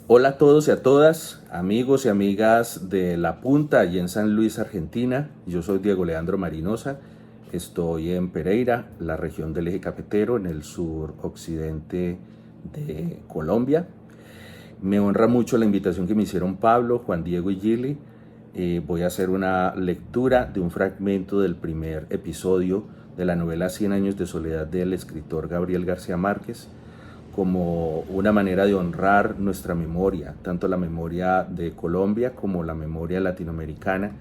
Hola a todos y a todas, amigos y amigas de La Punta, allí en San Luis, Argentina. Yo soy Diego Leandro Marinosa, estoy en Pereira, la región del Eje Cafetero, en el sur occidente de Colombia. Me honra mucho la invitación que me hicieron Pablo, Juan Diego y Gili. Voy a hacer una lectura de un fragmento del primer episodio de la novela 100 años de soledad del escritor Gabriel García Márquez, como una manera de honrar nuestra memoria, tanto la memoria de Colombia como la memoria latinoamericana,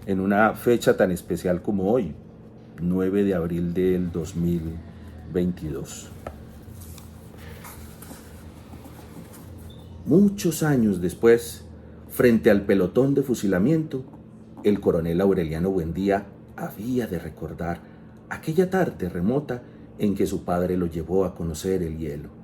en una fecha tan especial como hoy, 9 de abril del 2022. Muchos años después, frente al pelotón de fusilamiento, el coronel Aureliano Buendía había de recordar aquella tarde remota en que su padre lo llevó a conocer el hielo.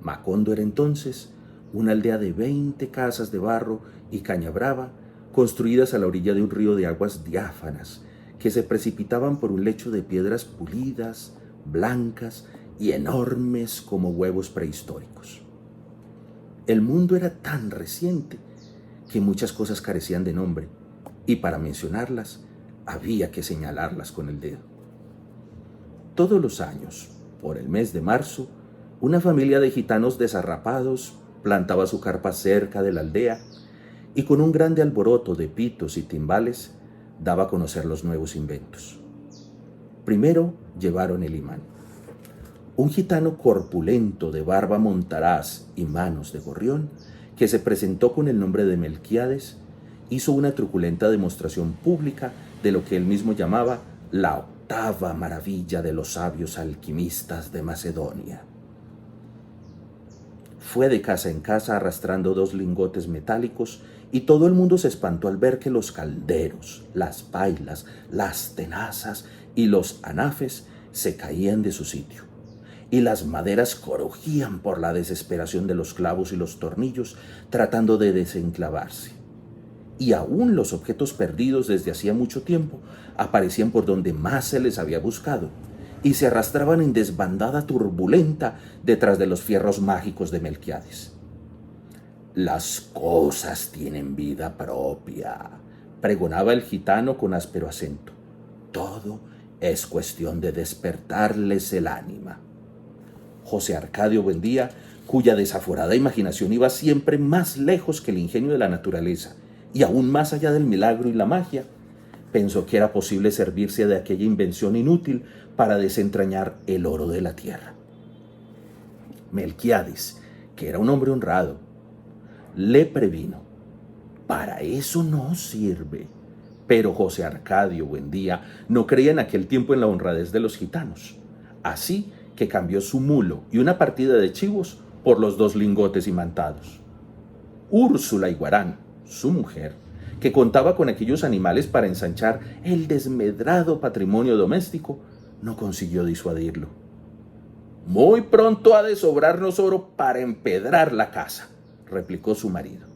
Macondo era entonces una aldea de 20 casas de barro y caña brava, construidas a la orilla de un río de aguas diáfanas que se precipitaban por un lecho de piedras pulidas, blancas y enormes como huevos prehistóricos. El mundo era tan reciente que muchas cosas carecían de nombre y para mencionarlas había que señalarlas con el dedo. Todos los años, por el mes de marzo, una familia de gitanos desarrapados plantaba su carpa cerca de la aldea y con un grande alboroto de pitos y timbales daba a conocer los nuevos inventos. Primero llevaron el imán. Un gitano corpulento de barba montaraz y manos de gorrión, que se presentó con el nombre de Melquiades, hizo una truculenta demostración pública de lo que él mismo llamaba la octava maravilla de los sabios alquimistas de Macedonia. Fue de casa en casa arrastrando 2 lingotes metálicos y todo el mundo se espantó al ver que los calderos, las pailas, las tenazas y los anafes se caían de su sitio y las maderas crujían por la desesperación de los clavos y los tornillos tratando de desenclavarse. Y aún los objetos perdidos desde hacía mucho tiempo aparecían por donde más se les había buscado y se arrastraban en desbandada turbulenta detrás de los fierros mágicos de Melquiades. Las cosas tienen vida propia, pregonaba el gitano con áspero acento. Todo es cuestión de despertarles el ánima. José Arcadio Buendía, cuya desaforada imaginación iba siempre más lejos que el ingenio de la naturaleza y aún más allá del milagro y la magia, pensó que era posible servirse de aquella invención inútil para desentrañar el oro de la tierra. Melquiades, que era un hombre honrado, le previno: para eso no sirve. Pero José Arcadio Buendía no creía en aquel tiempo en la honradez de los gitanos, así que cambió su mulo y una partida de chivos por los 2 lingotes imantados. Úrsula Iguarán, su mujer, que contaba con aquellos animales para ensanchar el desmedrado patrimonio doméstico, no consiguió disuadirlo. Muy pronto ha de sobrarnos oro para empedrar la casa, replicó su marido.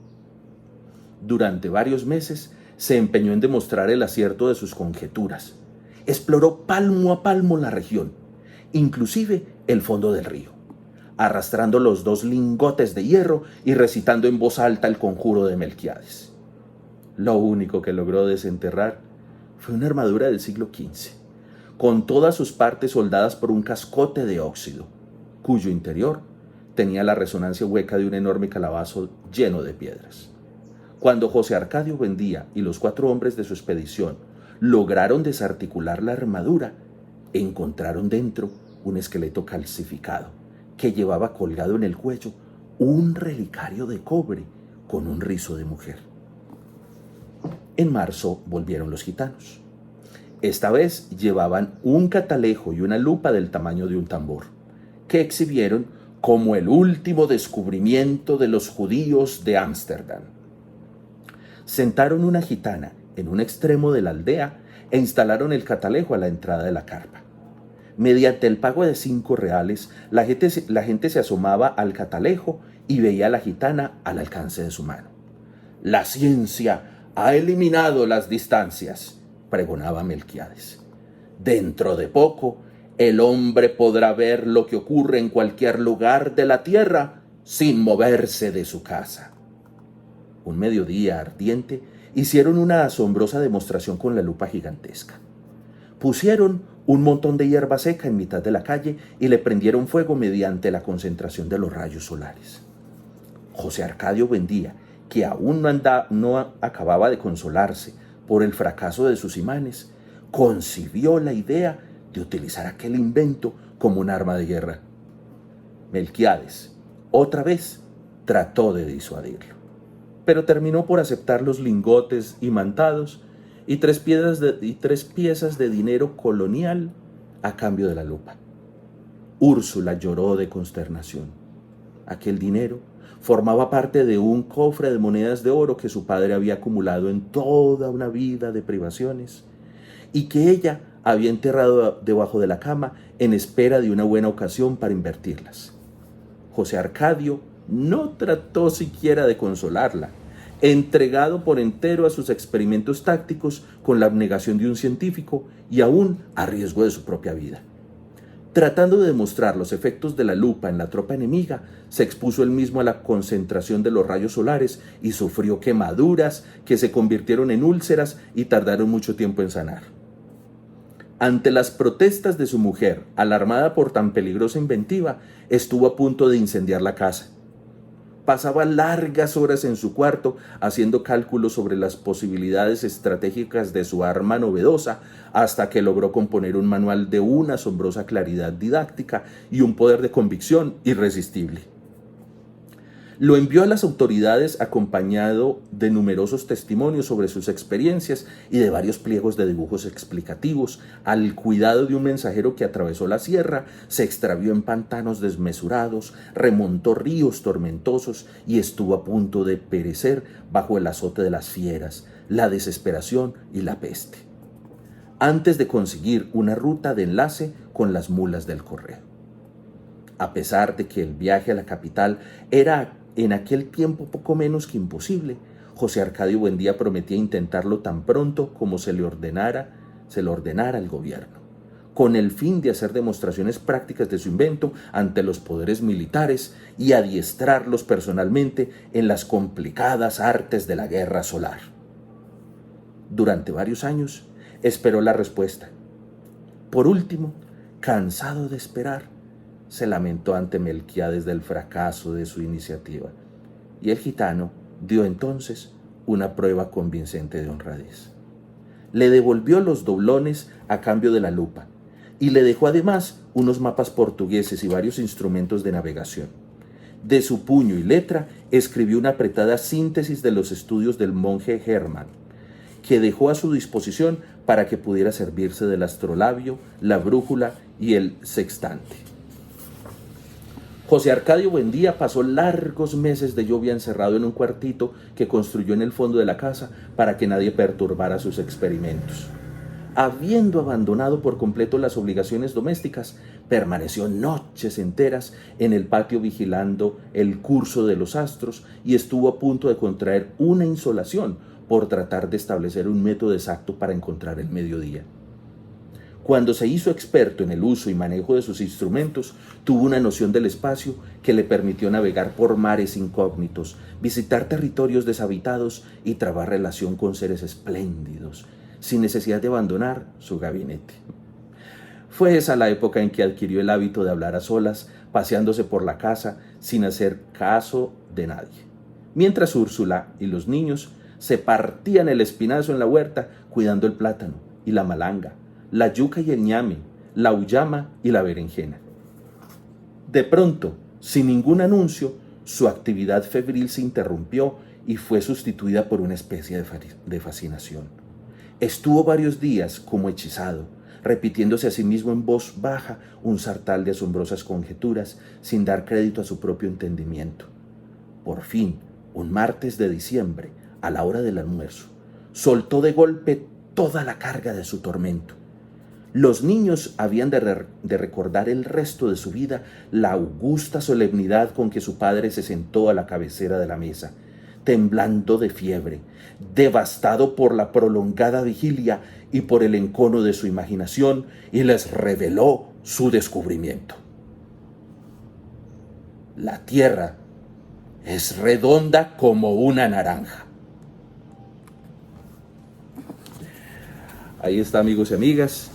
Durante varios meses se empeñó en demostrar el acierto de sus conjeturas. Exploró palmo a palmo la región, inclusive el fondo del río, arrastrando los 2 lingotes de hierro y recitando en voz alta el conjuro de Melquiades. Lo único que logró desenterrar fue una armadura del siglo XV, con todas sus partes soldadas por un cascote de óxido, cuyo interior tenía la resonancia hueca de un enorme calabazo lleno de piedras. Cuando José Arcadio Buendía y los 4 hombres de su expedición lograron desarticular la armadura, encontraron dentro un esqueleto calcificado que llevaba colgado en el cuello un relicario de cobre con un rizo de mujer. En marzo volvieron los gitanos. Esta vez llevaban un catalejo y una lupa del tamaño de un tambor, que exhibieron como el último descubrimiento de los judíos de Ámsterdam. Sentaron una gitana en un extremo de la aldea e instalaron el catalejo a la entrada de la carpa. Mediante el pago de 5 reales, la gente se asomaba al catalejo y veía a la gitana al alcance de su mano. La ciencia ha eliminado las distancias, pregonaba Melquiades. Dentro de poco, el hombre podrá ver lo que ocurre en cualquier lugar de la tierra sin moverse de su casa. Un mediodía ardiente, hicieron una asombrosa demostración con la lupa gigantesca. Pusieron un montón de hierba seca en mitad de la calle y le prendieron fuego mediante la concentración de los rayos solares. José Arcadio Buendía, que aún no acababa de consolarse por el fracaso de sus imanes, concibió la idea de utilizar aquel invento como un arma de guerra. Melquiades, otra vez, trató de disuadirlo, pero terminó por aceptar los lingotes imantados y tres piezas de dinero colonial a cambio de la lupa. Úrsula lloró de consternación. Aquel dinero formaba parte de un cofre de monedas de oro que su padre había acumulado en toda una vida de privaciones y que ella había enterrado debajo de la cama en espera de una buena ocasión para invertirlas. José Arcadio no trató siquiera de consolarla, entregado por entero a sus experimentos tácticos con la abnegación de un científico y aún a riesgo de su propia vida. Tratando de demostrar los efectos de la lupa en la tropa enemiga, se expuso él mismo a la concentración de los rayos solares y sufrió quemaduras que se convirtieron en úlceras y tardaron mucho tiempo en sanar. Ante las protestas de su mujer, alarmada por tan peligrosa inventiva, estuvo a punto de incendiar la casa. Pasaba largas horas en su cuarto haciendo cálculos sobre las posibilidades estratégicas de su arma novedosa hasta que logró componer un manual de una asombrosa claridad didáctica y un poder de convicción irresistible. Lo envió a las autoridades acompañado de numerosos testimonios sobre sus experiencias y de varios pliegos de dibujos explicativos, al cuidado de un mensajero que atravesó la sierra, se extravió en pantanos desmesurados, remontó ríos tormentosos y estuvo a punto de perecer bajo el azote de las fieras, la desesperación y la peste, antes de conseguir una ruta de enlace con las mulas del correo. A pesar de que el viaje a la capital era en aquel tiempo poco menos que imposible, José Arcadio Buendía prometía intentarlo tan pronto como se le ordenara al gobierno, con el fin de hacer demostraciones prácticas de su invento ante los poderes militares y adiestrarlos personalmente en las complicadas artes de la guerra solar. Durante varios años esperó la respuesta. Por último, cansado de esperar, se lamentó ante Melquiades del fracaso de su iniciativa, y el gitano dio entonces una prueba convincente de honradez. Le devolvió los doblones a cambio de la lupa, y le dejó además unos mapas portugueses y varios instrumentos de navegación. De su puño y letra escribió una apretada síntesis de los estudios del monje Hermann, que dejó a su disposición para que pudiera servirse del astrolabio, la brújula y el sextante. José Arcadio Buendía pasó largos meses de lluvia encerrado en un cuartito que construyó en el fondo de la casa para que nadie perturbara sus experimentos. Habiendo abandonado por completo las obligaciones domésticas, permaneció noches enteras en el patio vigilando el curso de los astros y estuvo a punto de contraer una insolación por tratar de establecer un método exacto para encontrar el mediodía. Cuando se hizo experto en el uso y manejo de sus instrumentos, tuvo una noción del espacio que le permitió navegar por mares incógnitos, visitar territorios deshabitados y trabar relación con seres espléndidos, sin necesidad de abandonar su gabinete. Fue esa la época en que adquirió el hábito de hablar a solas, paseándose por la casa sin hacer caso de nadie, mientras Úrsula y los niños se partían el espinazo en la huerta cuidando el plátano y la malanga, la yuca y el ñame, la uyama y la berenjena. De pronto, sin ningún anuncio, su actividad febril se interrumpió y fue sustituida por una especie de fascinación. Estuvo varios días como hechizado, repitiéndose a sí mismo en voz baja un sartal de asombrosas conjeturas, sin dar crédito a su propio entendimiento. Por fin, un martes de diciembre, a la hora del almuerzo, soltó de golpe toda la carga de su tormento. Los niños habían de recordar el resto de su vida la augusta solemnidad con que su padre se sentó a la cabecera de la mesa, temblando de fiebre, devastado por la prolongada vigilia y por el encono de su imaginación, y les reveló su descubrimiento. La tierra es redonda como una naranja. Ahí está, amigos y amigas,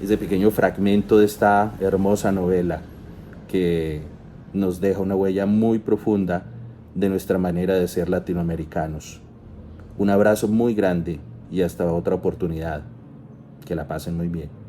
ese pequeño fragmento de esta hermosa novela que nos deja una huella muy profunda de nuestra manera de ser latinoamericanos. Un abrazo muy grande y hasta otra oportunidad. Que la pasen muy bien.